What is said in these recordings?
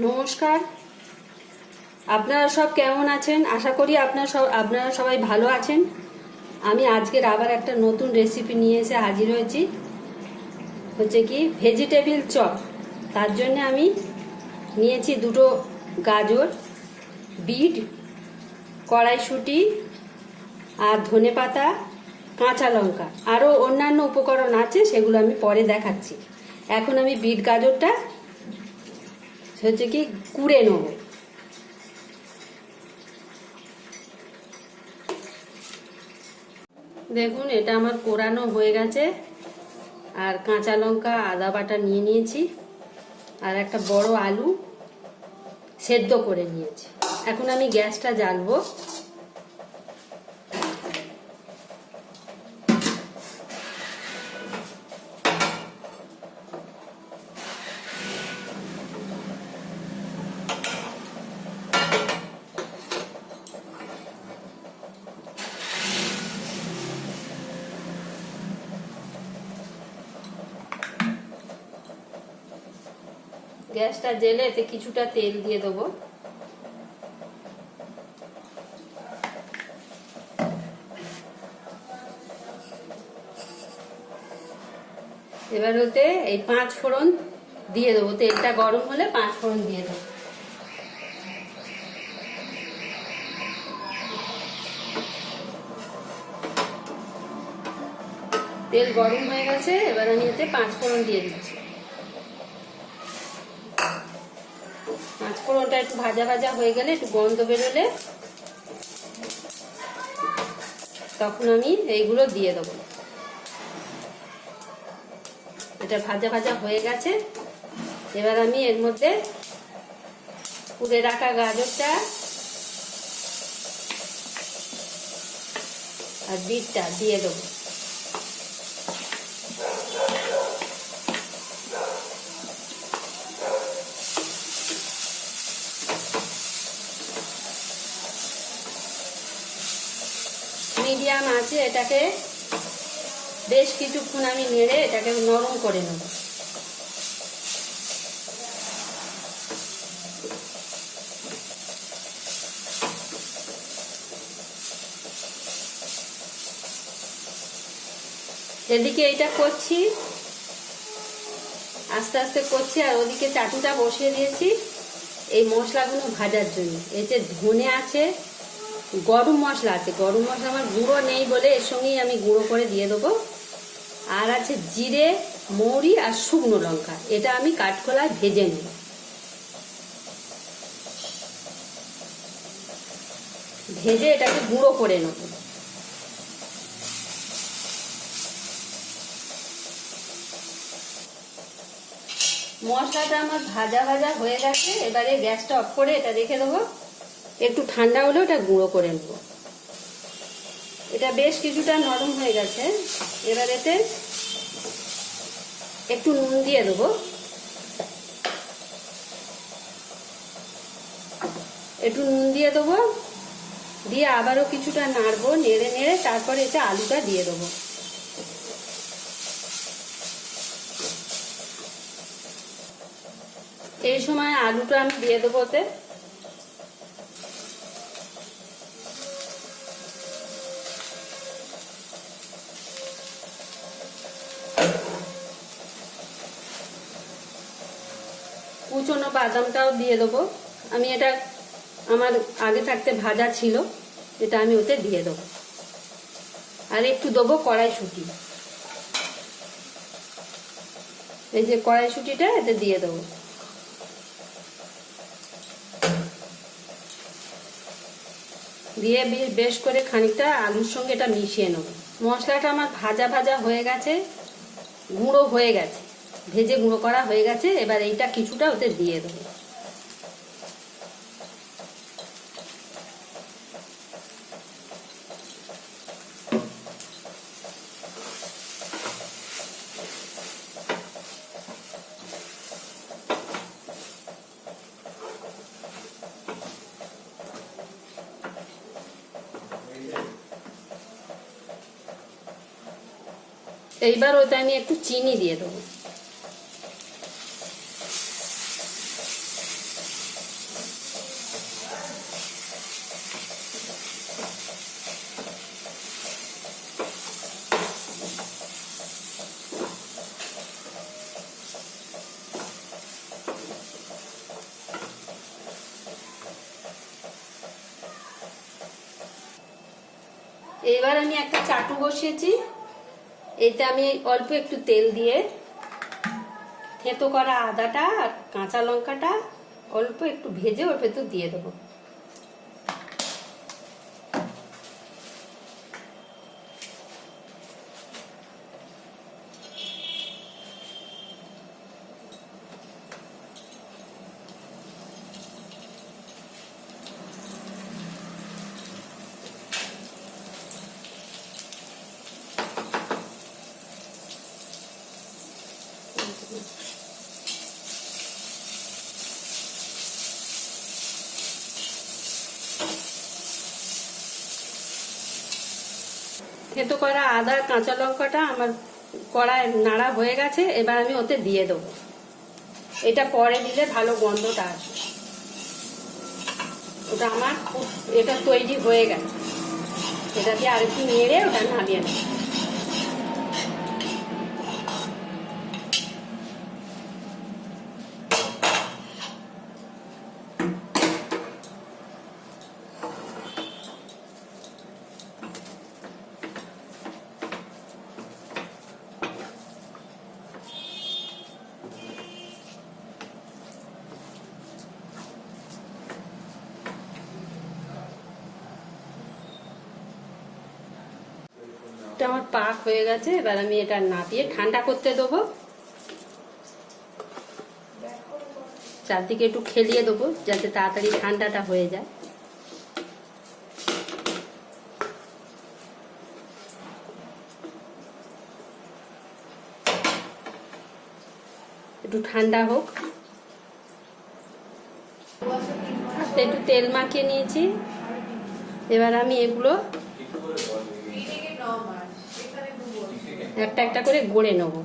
নমস্কার। আপনারা সব কেমন আছেন? আশা করি আপনারা সবাই ভালো আছেন। আমি আজকের আবার একটা নতুন রেসিপি নিয়ে এসে হাজির হয়েছি, হচ্ছে কি ভেজিটেবিল চপ। তার জন্য আমি নিয়েছি দুটো গাজর, বিট, কড়াইশুঁটি আর ধনেপাতা, কাঁচা লঙ্কা, আরও অন্যান্য উপকরণ আছে, সেগুলো আমি পরে দেখাচ্ছি। এখন আমি বিট গাজরটা হচ্ছে কি কুড়ে নেব। দেখুন, এটা আমার কোরানো হয়ে গেছে। আর কাঁচা লঙ্কা, আদা বাটা নিয়ে নিয়েছি, আর একটা বড় আলু সেদ্ধ করে নিয়েছি। এখন আমি গ্যাসটা জ্বালবো। গ্যাসটা জ্বেলে এতে কিছুটা তেল দিয়ে দেবো। এবার হতে এই 5 ফোড়ন দিয়ে দেবো। তেলটা গরম হলে 5 ফোড়ন দিয়ে দেবো। তেল গরম হয়ে গেছে, এবার আমি এতে 5 ফোড়ন দিয়ে দিচ্ছি। 5 ফোড়নটা একটু ভাজা ভাজা হয়ে গেলে, একটু গন্ধ বেরোলে, তখন আমি এইগুলো দিয়ে দেবো। এটা ভাজা ভাজা হয়ে গেছে। এবার আমি এর মধ্যে কুড়ে রাখা গাজরটা আর বিটটা দিয়ে দেবো। মিডিয়াম আছে, এটাকে বেশ কিছুক্ষণ আমি নেড়ে এটাকে নরম করে নেব। এদিকে এইটা করছি, আস্তে আস্তে করছি, আর ওদিকে চাটুটা বসিয়ে দিয়েছি এই মশলাগুলো ভাজার জন্য। এতে ধনে আছে, গরম মশলা আছে। গরম মশলা আমার গুঁড়ো নেই বলে এর সঙ্গেই আমি গুঁড়ো করে দিয়ে দেবো। আর আছে জিরে, মৌরি আর শুকনো লঙ্কা। এটা আমি কাঠখোলায় ভেজে নেব। ভেজে এটাকে গুঁড়ো করে নেব। মশলাটা আমার ভাজা ভাজা হয়ে গেছে। এবারে গ্যাসটা অফ করে এটা রেখে দেবো। একটু ঠান্ডা হলেও এটা গুঁড়ো করে নেব। এটা বেশ কিছুটা নরম হয়ে গেছে। এবার এতে একটু নুন দিয়ে দেবো। একটু নুন দিয়ে দেবো, দিয়ে আবারও কিছুটা নাড়বো। নেড়ে নেড়ে তারপরে এতে আলুটা দিয়ে দেবো। এই সময় আলুটা আমি দিয়ে দেবো ওতে। কুচনো বাদামটাও দিয়ে দেবো। আমি এটা আমার আগে থাকতে ভাজা ছিল, এটা আমি ওতে দিয়ে দেবো। আর একটু দেবো কড়াইশুঁটি। এই যে কড়াইশুঁটিটা এতে দিয়ে দেবো। দিয়ে বেশ করে খানিকটা আলুর সঙ্গে এটা মিশিয়ে নেব। মশলাটা আমার ভাজা ভাজা হয়ে গেছে, গুঁড়ো হয়ে গেছে, ভেজে গুঁড়ো করা হয়ে গেছে। এবার এইটা কিছুটা ওতে দিয়ে দেবো। এইবার ওতে আমি একটু চিনি দিয়ে দেবো। এবার আমি একটা চাটু বসিয়েছি। এতে আমি অল্প একটু তেল দিয়ে থেতো করা আদাটা আর কাঁচা লঙ্কাটা অল্প একটু ভেজে ওর ভেতর দিয়ে দেবো। থেতো করা আদা কাঁচা লঙ্কাটা আমার কড়ায় নাড়া হয়ে গেছে। এবার আমি ওতে দিয়ে দেবো। এটা পরে দিলে ভালো গন্ধটা আসবে। ওটা আমার এটা তৈরি হয়ে গেছে। এটা দিয়ে আরেকটু নেড়ে ওটা নামিয়ে নেব। আমার পাক হয়ে গেছে। এবার আমি এটা নামিয়ে ঠান্ডা করতে দেবো। চারদিকে একটু খেলিয়ে দেবো যাতে তাড়াতাড়ি ঠান্ডাটা হয়ে যায়। একটু ঠান্ডা হোক। হাতে একটু তেল মাখিয়ে নিয়েছি। এবার আমি এগুলো একটা একটা করে গড়ে নেব।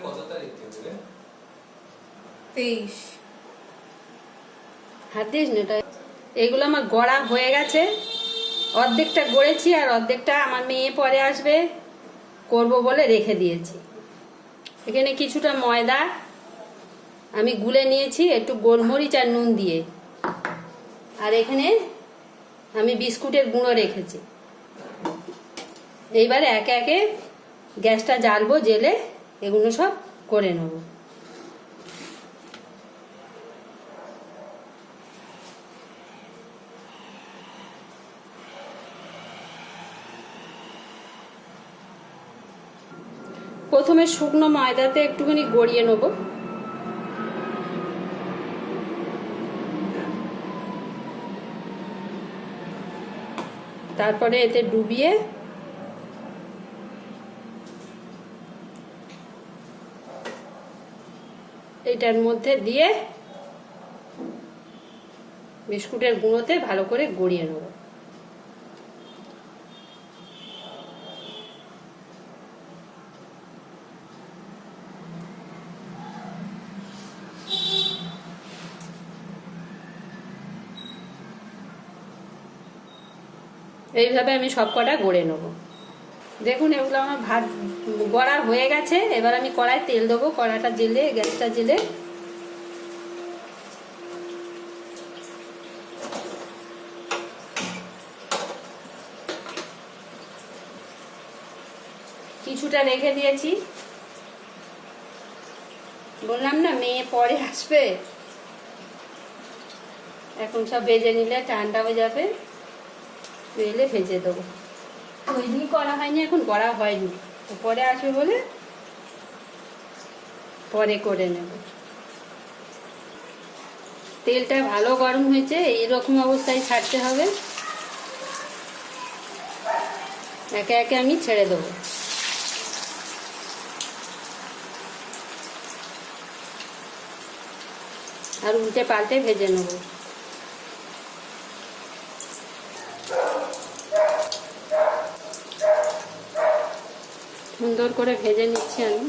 কত তারিখ থেকে? 23। হাত দিস না। এগুলো আমার গড়া হয়ে গেছে। অর্ধেকটা গড়েছি আর অর্ধেকটা আমার মেয়ে পরে আসবে করব বলে রেখে দিয়েছি। এখানে কিছুটা ময়দা আমি গুলে নিয়েছি একটু গোলমরিচ আর নুন দিয়ে। আর এখানে আমি বিস্কুটের গুঁড়ো রেখেছি। এইবারে একে একে গ্যাসটা জ্বালবো, জেলে এগুলো সব করে নেব। প্রথমে শুকনো ময়দাতে একটুখানি গড়িয়ে নেব। তারপরে এতে ডুবিয়ে এটার মধ্যে দিয়ে বিস্কুটের গুঁড়োতে ভালো করে গড়িয়ে নেব। এইভাবে আমি সব কটা গড়ে নেব। দেখুন এগুলো আমার ভাত গড়া হয়ে গেছে। এবার আমি কড়াই তেল দেবো। কড়াটা জেলে গ্যাসটা জেলে কিছুটা রেখে দিয়েছি। বললাম না মেয়ে পরে আসবে, এখন সব ভেজে নিলে ঠান্ডা হয়ে যাবে। এলে ভেজে দেবো। ওই দিন করা হয়নি, এখন করা হয়নি, পরে আসবে বলে পরে করে নেব। তেলটা ভালো গরম হয়েছে। এইরকম অবস্থায় ছাড়তে হবে। একে একে আমি ছেড়ে দেবো। আর উল্টে পাল্টে ভেজে নেব। সুন্দর করে ভেজে নিচ্ছি আমি।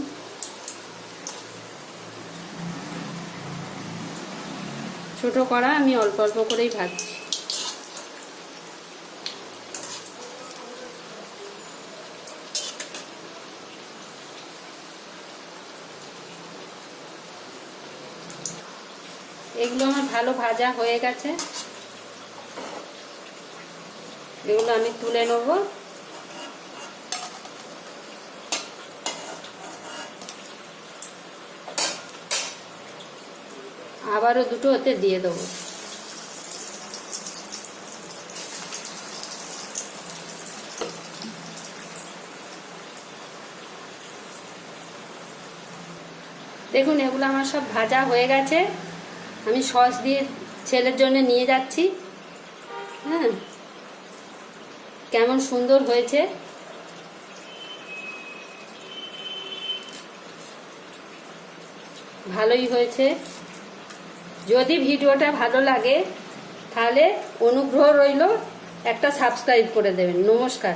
ছোট কড়া আমি অল্প অল্প করেই ভাজছি। এগুলো আমার ভালো ভাজা হয়ে গেছে, এগুলো আমি তুলে নেব। আবারও দুটো ওতে দিয়ে দেবো। দেখুন এগুলো আমার সব ভাজা হয়ে গেছে, আমি সস দিয়ে ছেলের জন্য নিয়ে যাচ্ছি। হ্যাঁ, কেমন সুন্দর হয়েছে। ভালোই হয়েছে। যদি ভিডিওটা ভালো লাগে তাহলে অনুগ্রহ রইল একটা সাবস্ক্রাইব করে দেবেন। নমস্কার।